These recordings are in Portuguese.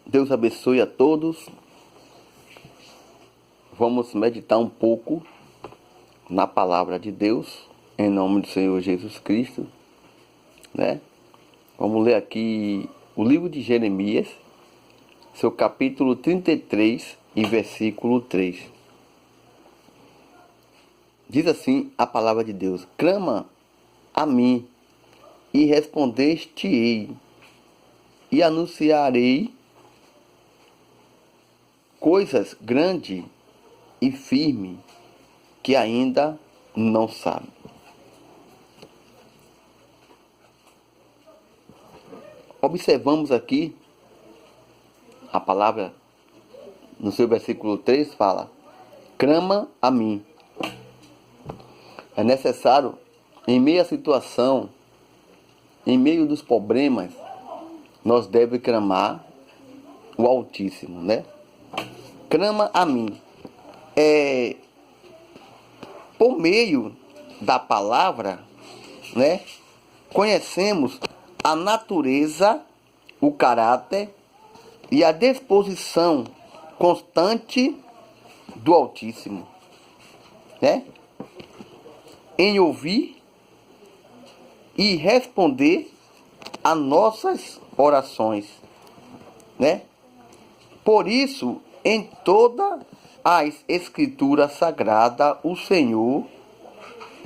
Deus abençoe a todos. Vamos meditar um pouco na palavra de Deus, em nome do Senhor Jesus Cristo, né? Vamos ler aqui o livro de Jeremias, seu capítulo 33 e versículo 3. Diz assim a palavra de Deus: clama a mim e respondeste-ei, e anunciarei coisas grandes e firmes que ainda não sabe. Observamos aqui a palavra no seu versículo 3 fala: clama a mim. É necessário, em meio à situação, em meio dos problemas, nós devemos clamar o Altíssimo, né? Clama a mim. Por meio da palavra, né, conhecemos a natureza, o caráter e a disposição constante do Altíssimo, né, em ouvir e responder a nossas orações, né? Por isso, em toda as Escrituras Sagradas, o Senhor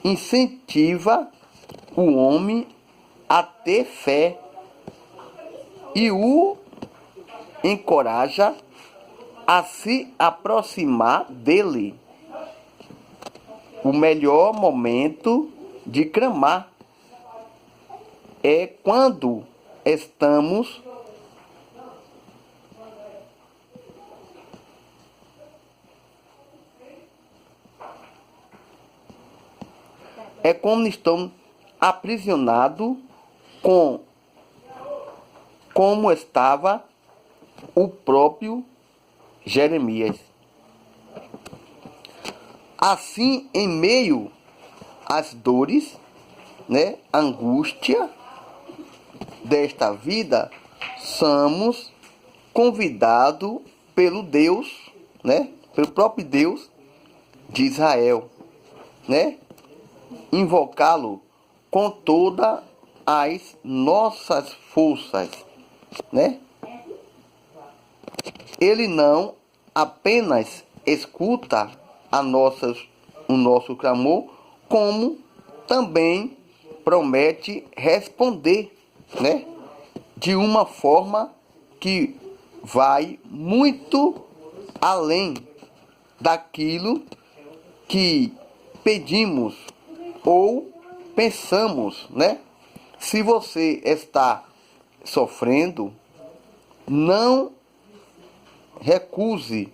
incentiva o homem a ter fé e o encoraja a se aproximar dele. O melhor momento de clamar é quando estamos aprisionados como estava o próprio Jeremias. Assim, em meio às dores, né, angústia desta vida, somos convidados pelo Deus, né, pelo próprio Deus de Israel, né, invocá-lo com todas as nossas forças, né? Ele não apenas escuta o nosso clamor, como também promete responder, né, de uma forma que vai muito além daquilo que pedimos ou pensamos, né? Se você está sofrendo, não recuse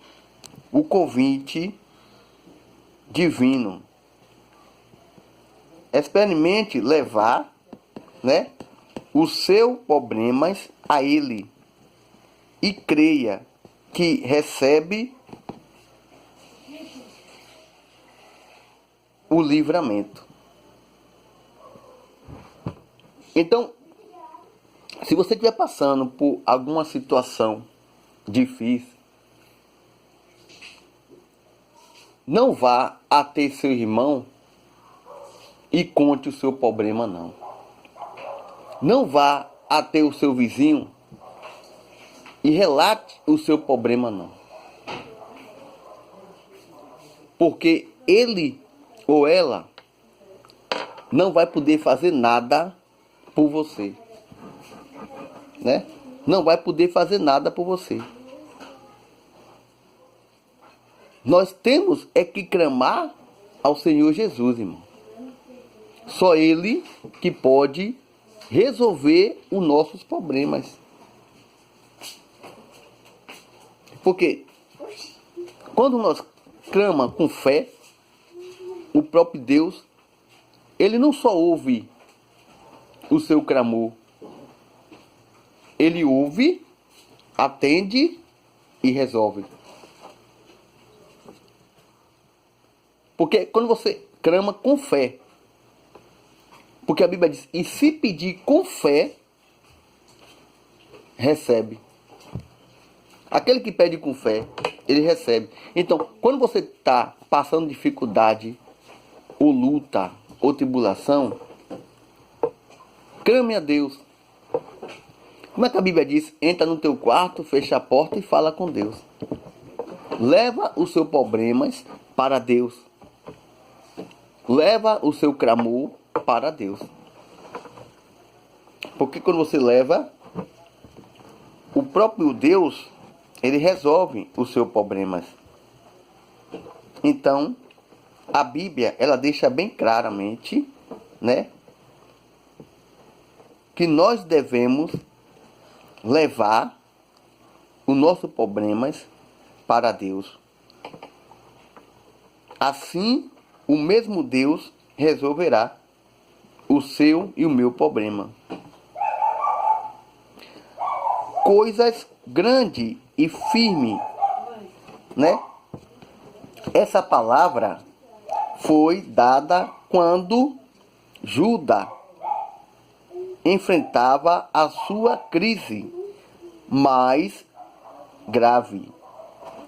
o convite divino. Experimente levar, né, os seus problemas a Ele e creia que recebe o livramento. Então, se você estiver passando por alguma situação difícil, não vá até seu irmão e conte o seu problema, não. Não vá até o seu vizinho e relate o seu problema, não. Porque ele ou ela não vai poder fazer nada por você, né? Não vai poder fazer nada por você. Nós temos que clamar ao Senhor Jesus, irmão. Só Ele que pode resolver os nossos problemas. Porque quando nós clamamos com fé, o próprio Deus, Ele não só ouve o seu clamor, Ele ouve, atende e resolve. Porque quando você clama com fé, porque a Bíblia diz, e se pedir com fé, recebe. Aquele que pede com fé, ele recebe. Então, quando você está passando dificuldade, ou luta, ou tribulação, clame a Deus. Como é que a Bíblia diz? Entra no teu quarto, fecha a porta e fala com Deus. Leva os seus problemas para Deus. Leva o seu clamor para Deus. Porque quando você leva, o próprio Deus, ele resolve os seus problemas. Então, a Bíblia, ela deixa bem claramente, né, que nós devemos levar os nossos problemas para Deus. Assim, o mesmo Deus resolverá o seu e o meu problema. Coisas grandes e firmes, né? Essa palavra foi dada quando Judas enfrentava a sua crise mais grave,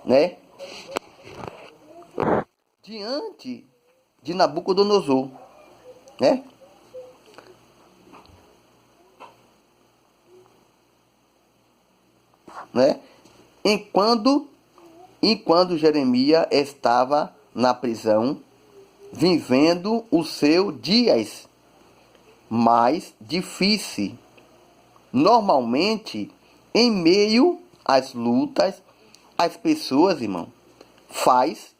né? Diante de Nabucodonosor, né? Enquanto Jeremias estava na prisão, vivendo os seus dias mais difíceis. Normalmente, em meio às lutas, as pessoas, irmão, faz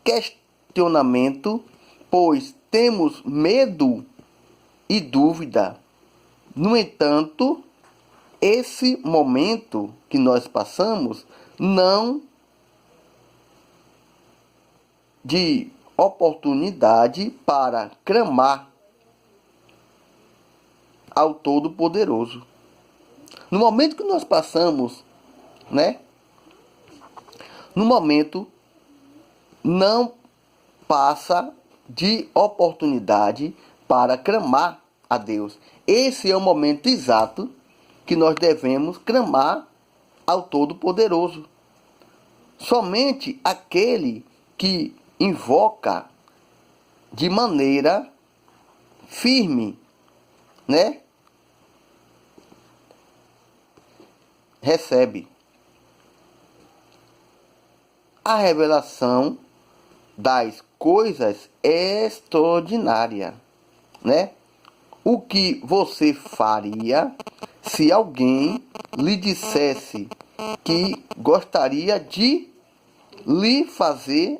questionamento, pois temos medo e dúvida. No entanto, esse momento que nós passamos não de oportunidade para clamar ao Todo-Poderoso. No momento que nós passamos, né? No momento não passa de oportunidade para clamar a Deus. Esse é o momento exato que nós devemos clamar ao Todo-Poderoso. Somente aquele que invoca de maneira firme, né, recebe a revelação das coisas extraordinárias, né? O que você faria se alguém lhe dissesse que gostaria de lhe fazer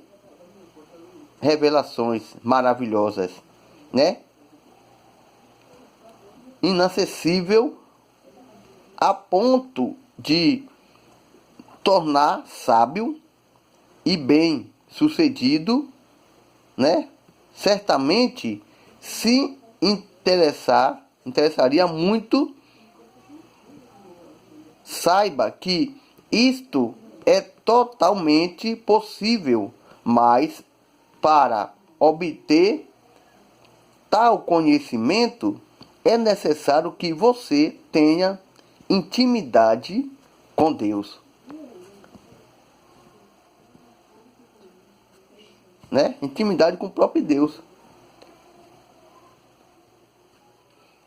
revelações maravilhosas, né? Inacessível a ponto de tornar sábio e bem-sucedido, né? Certamente se interessaria muito. Saiba que isto é totalmente possível, mas para obter tal conhecimento é necessário que você tenha intimidade com Deus, né? Intimidade com o próprio Deus.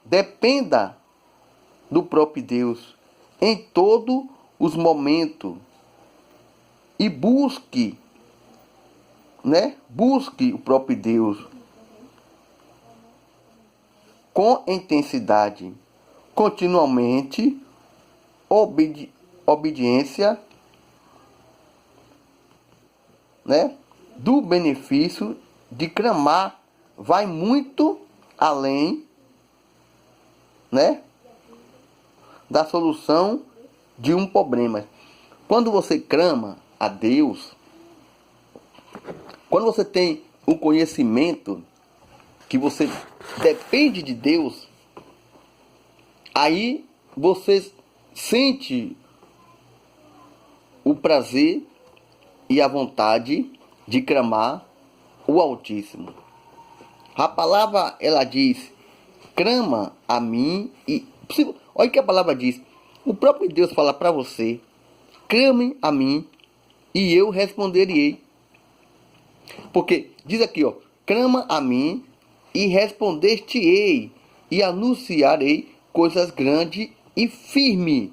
Dependa do próprio Deus em todos os momentos e busque, né? Busque o próprio Deus com intensidade, continuamente, obediência, né? Do benefício de clamar vai muito além, né, da solução de um problema. Quando você clama a Deus, quando você tem o conhecimento que você depende de Deus, aí você sente o prazer e a vontade de clamar o Altíssimo. A palavra, ela diz: clama a mim e... Olha o que a palavra diz. O próprio Deus fala para você: clamem a mim e eu responderei. Porque diz aqui, ó, clama a mim e responder-te-ei e anunciarei coisas grandes e firme.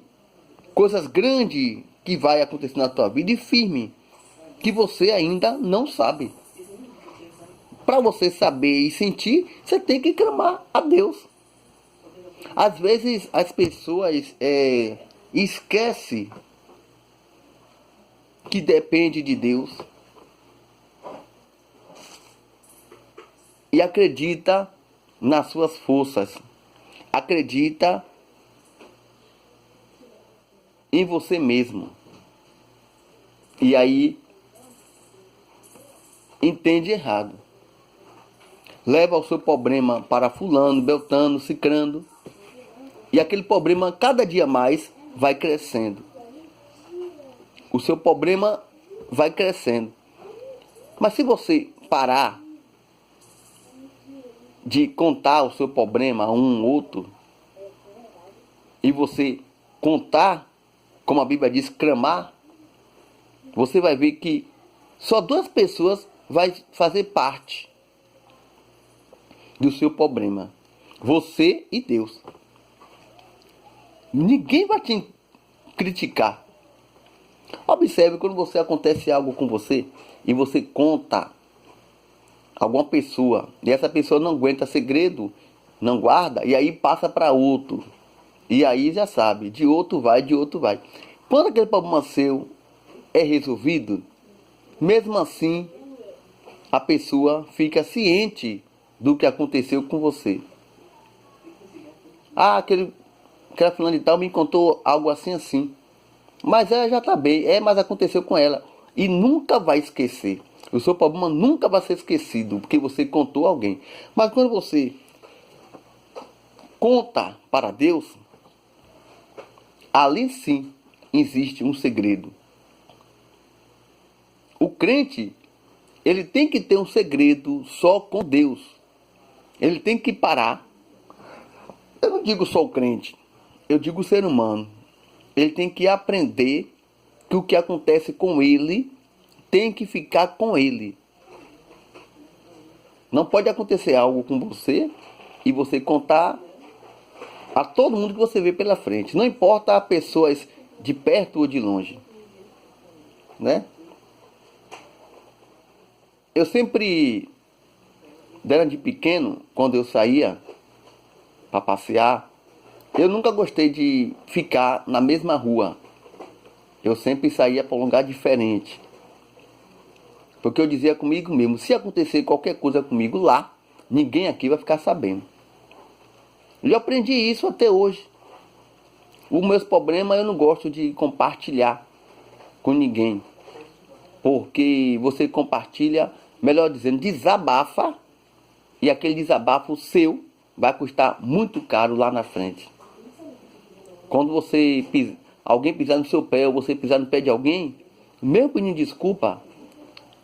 Coisas grandes que vai acontecer na tua vida e firme, que você ainda não sabe. Para você saber e sentir, você tem que clamar a Deus. Às vezes as pessoas esquecem que depende de Deus e acredita nas suas forças, acredita em você mesmo. E aí entende errado. Leva o seu problema para fulano, beltano, cicrando. E aquele problema cada dia mais vai crescendo. O seu problema vai crescendo. Mas se você parar de contar o seu problema a um outro, e você contar, como a Bíblia diz, clamar, você vai ver que só duas pessoas vai fazer parte do seu problema. Você e Deus. Ninguém vai te criticar. Observe quando você acontece algo com você e você conta a alguma pessoa e essa pessoa não aguenta segredo, não guarda, e aí passa para outro. E aí já sabe, de outro vai, de outro vai. Quando aquele problema seu é resolvido, mesmo assim, a pessoa fica ciente do que aconteceu com você. Ah, aquela fulana de tal me contou algo assim, assim. Mas ela já está bem, mas aconteceu com ela. E nunca vai esquecer. O seu problema nunca vai ser esquecido, porque você contou a alguém. Mas quando você conta para Deus, ali sim existe um segredo. O crente, ele tem que ter um segredo só com Deus. Ele tem que parar. Eu não digo só o crente, eu digo o ser humano. Ele tem que aprender que o que acontece com ele tem que ficar com ele. Não pode acontecer algo com você e você contar a todo mundo que você vê pela frente. Não importa as pessoas de perto ou de longe, né? Eu sempre, desde pequeno, quando eu saía para passear, eu nunca gostei de ficar na mesma rua. Eu sempre saía para um lugar diferente. Porque eu dizia comigo mesmo, se acontecer qualquer coisa comigo lá, ninguém aqui vai ficar sabendo. E eu aprendi isso até hoje. Os meus problemas eu não gosto de compartilhar com ninguém. Porque você compartilha, melhor dizendo, desabafa. E aquele desabafo seu vai custar muito caro lá na frente. Quando alguém pisar no seu pé ou você pisar no pé de alguém, mesmo pedindo desculpa,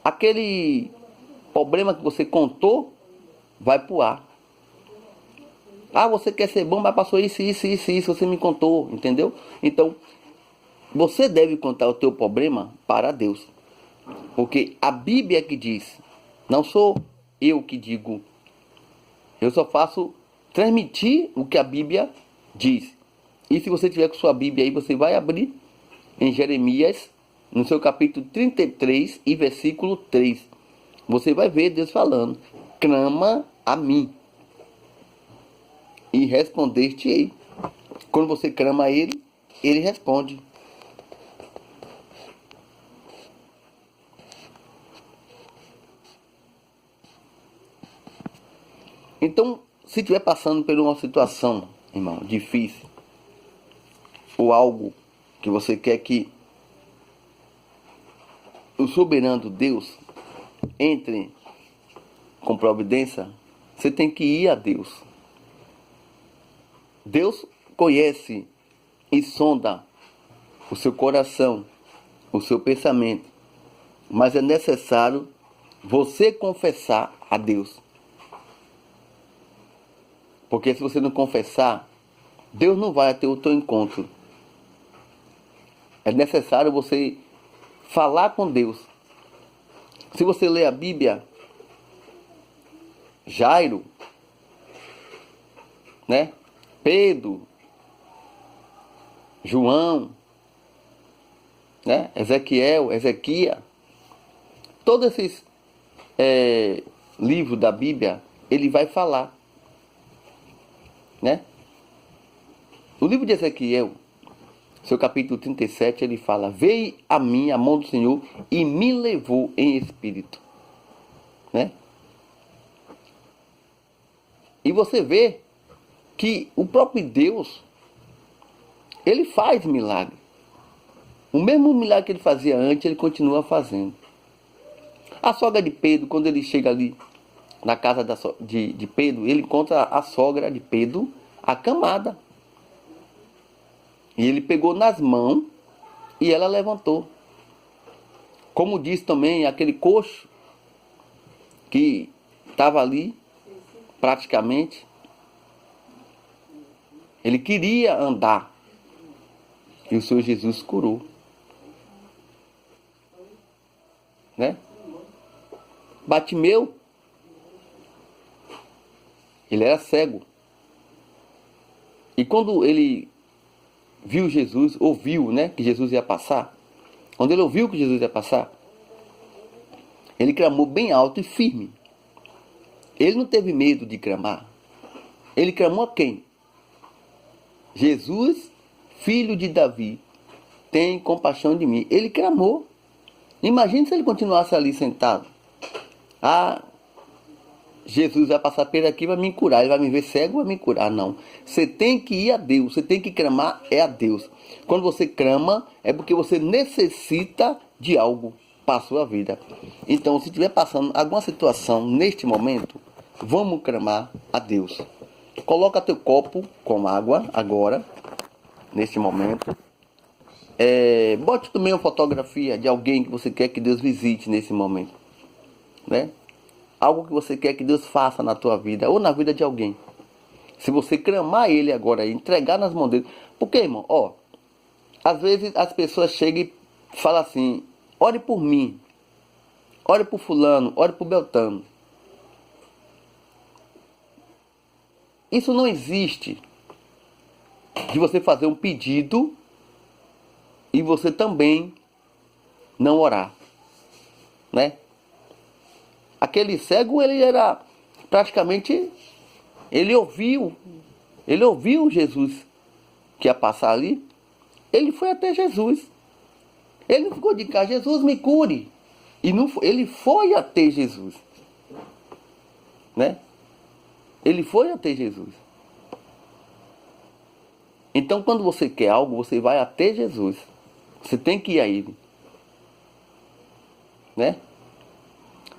aquele problema que você contou vai pro ar. Ah, você quer ser bom, mas passou isso, você me contou, entendeu? Então, você deve contar o teu problema para Deus. Porque a Bíblia é que diz, não sou eu que digo, eu só faço transmitir o que a Bíblia diz. E se você tiver com sua Bíblia aí, você vai abrir em Jeremias, no seu capítulo 33 e versículo 3. Você vai ver Deus falando, clama a mim e responder-te-ei. Quando você clama a Ele, Ele responde. Então, se estiver passando por uma situação, irmão, difícil, ou algo que você quer que o soberano Deus entre com providência, você tem que ir a Deus. Deus conhece e sonda o seu coração, o seu pensamento, mas é necessário você confessar a Deus. Porque se você não confessar, Deus não vai ter o teu encontro. É necessário você falar com Deus. Se você ler a Bíblia, Jairo, né? Pedro, João, né? Ezequiel, Ezequias, todos esses livros da Bíblia, ele vai falar, né? O livro de Ezequiel, seu capítulo 37, ele fala: veio a mim a mão do Senhor e me levou em espírito, né? E você vê que o próprio Deus, ele faz milagre. O mesmo milagre que ele fazia antes, ele continua fazendo. A sogra de Pedro, quando ele chega ali na casa de Pedro, ele encontra a sogra de Pedro acamada. E ele pegou nas mãos e ela levantou. Como diz também aquele coxo que estava ali, praticamente, ele queria andar. E o Senhor Jesus curou. Né? Bartimeu, ele era cego. E quando ele viu Jesus, ouviu, né, que Jesus ia passar, quando ele ouviu que Jesus ia passar, ele clamou bem alto e firme. Ele não teve medo de clamar. Ele clamou a quem? Jesus, filho de Davi, tem compaixão de mim. Ele clamou. Imagine se ele continuasse ali sentado. Ah, Jesus vai passar por aqui, vai me curar. Ele vai me ver cego, vai me curar. Não. Você tem que ir a Deus. Você tem que clamar a Deus. Quando você clama, é porque você necessita de algo para a sua vida. Então, se estiver passando alguma situação neste momento, vamos clamar a Deus. Coloca teu copo com água agora, neste momento. Bote também uma fotografia de alguém que você quer que Deus visite nesse momento, né? Algo que você quer que Deus faça na tua vida ou na vida de alguém. Se você clamar Ele agora e entregar nas mãos dele. Porque, irmão, às vezes as pessoas chegam e falam assim: ore por mim, ore por fulano, ore por Beltrano. Isso não existe de você fazer um pedido e você também não orar, né? Aquele cego, ele era praticamente, ele ouviu Jesus que ia passar ali. Ele foi até Jesus. Ele não ficou de cá: Jesus, me cure. E não, ele foi até Jesus, né? Ele foi até Jesus. Então, quando você quer algo, você vai até Jesus. Você tem que ir a Ele, né?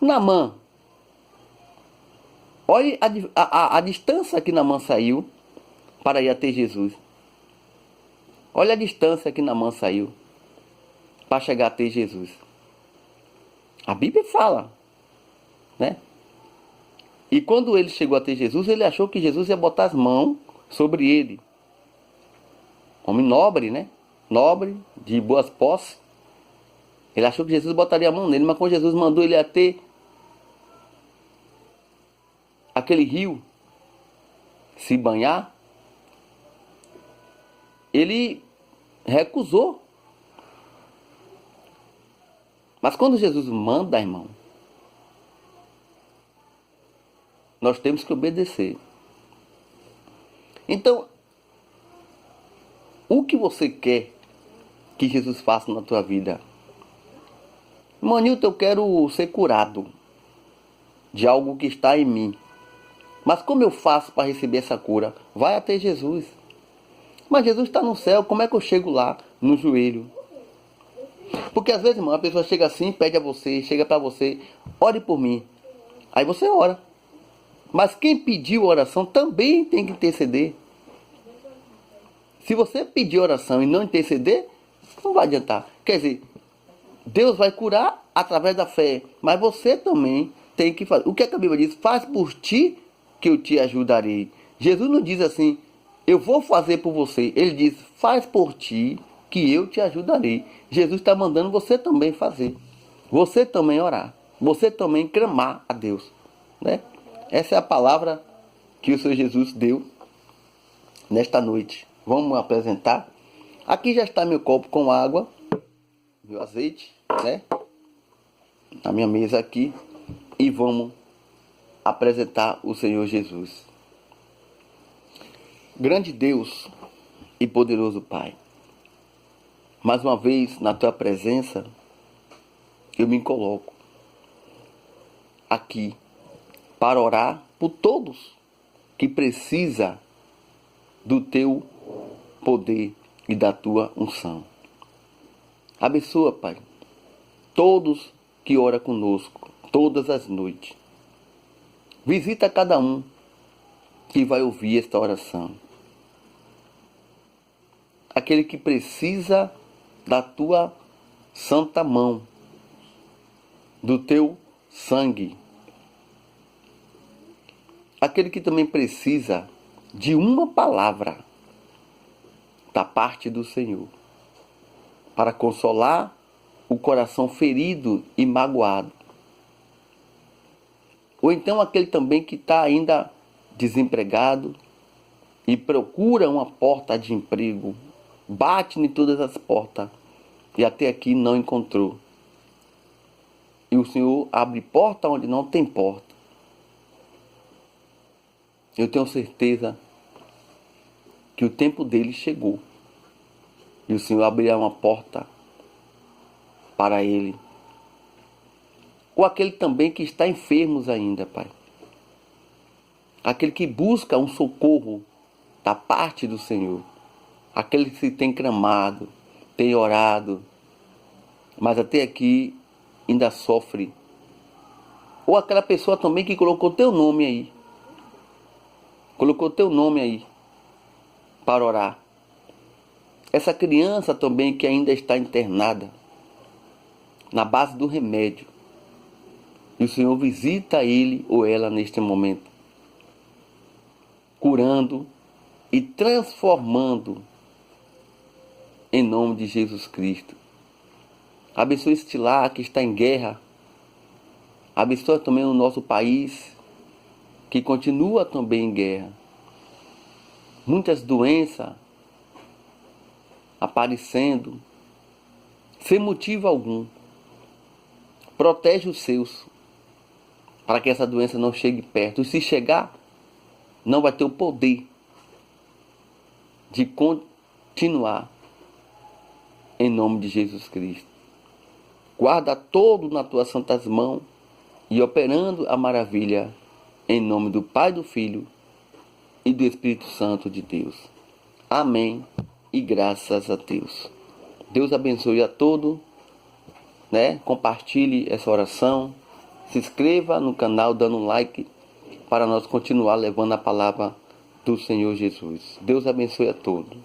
Naamã, olhe a distância que Naamã saiu para ir até Jesus. Olha a distância que Naamã saiu para chegar até Jesus. A Bíblia fala, né? E quando ele chegou até Jesus, ele achou que Jesus ia botar as mãos sobre ele. Homem nobre, né? Nobre, de boas posses. Ele achou que Jesus botaria a mão nele, mas quando Jesus mandou ele até aquele rio se banhar, ele recusou. Mas quando Jesus manda, irmão, nós temos que obedecer. Então, o que você quer que Jesus faça na tua vida? Manilton, eu quero ser curado de algo que está em mim. Mas como eu faço para receber essa cura? Vai até Jesus. Mas Jesus está no céu, como é que eu chego lá, no joelho? Porque às vezes, irmão, a pessoa chega assim, pede a você, chega para você: ore por mim. Aí você ora. Mas quem pediu oração também tem que interceder. Se você pedir oração e não interceder, não vai adiantar. Quer dizer, Deus vai curar através da fé, mas você também tem que fazer. O que é que a Bíblia diz? Faz por ti que eu te ajudarei. Jesus não diz assim: eu vou fazer por você. Ele diz: faz por ti que eu te ajudarei. Jesus está mandando você também fazer. Você também orar. Você também clamar a Deus, né? Essa é a palavra que o Senhor Jesus deu nesta noite. Vamos apresentar. Aqui já está meu copo com água, meu azeite, né? Na minha mesa aqui. E vamos apresentar o Senhor Jesus. Grande Deus e poderoso Pai, mais uma vez na tua presença eu me coloco aqui para orar por todos que precisam do teu poder e da tua unção. Abençoa, Pai, todos que oram conosco todas as noites. Visita cada um que vai ouvir esta oração. Aquele que precisa da tua santa mão, do teu sangue. Aquele que também precisa de uma palavra da parte do Senhor, para consolar o coração ferido e magoado. Ou então aquele também que está ainda desempregado e procura uma porta de emprego, bate em todas as portas e até aqui não encontrou. E o Senhor abre porta onde não tem porta. Eu tenho certeza que o tempo dele chegou. E o Senhor abrirá uma porta para ele. Ou aquele também que está enfermo ainda, Pai. Aquele que busca um socorro da parte do Senhor. Aquele que tem clamado, tem orado, mas até aqui ainda sofre. Ou aquela pessoa também que colocou teu nome aí. Colocou teu nome aí para orar. Essa criança também que ainda está internada na base do remédio. E o Senhor visita ele ou ela neste momento, curando e transformando em nome de Jesus Cristo. Abençoa este lar que está em guerra. Abençoa também o nosso país que continua também em guerra. Muitas doenças aparecendo sem motivo algum. Protege os seus para que essa doença não chegue perto. E se chegar, não vai ter o poder de continuar em nome de Jesus Cristo. Guarda todo nas tuas santas mãos e operando a maravilha em nome do Pai, do Filho e do Espírito Santo de Deus. Amém e graças a Deus. Deus abençoe a todos, né? Compartilhe essa oração. Se inscreva no canal dando um like para nós continuar levando a palavra do Senhor Jesus. Deus abençoe a todos.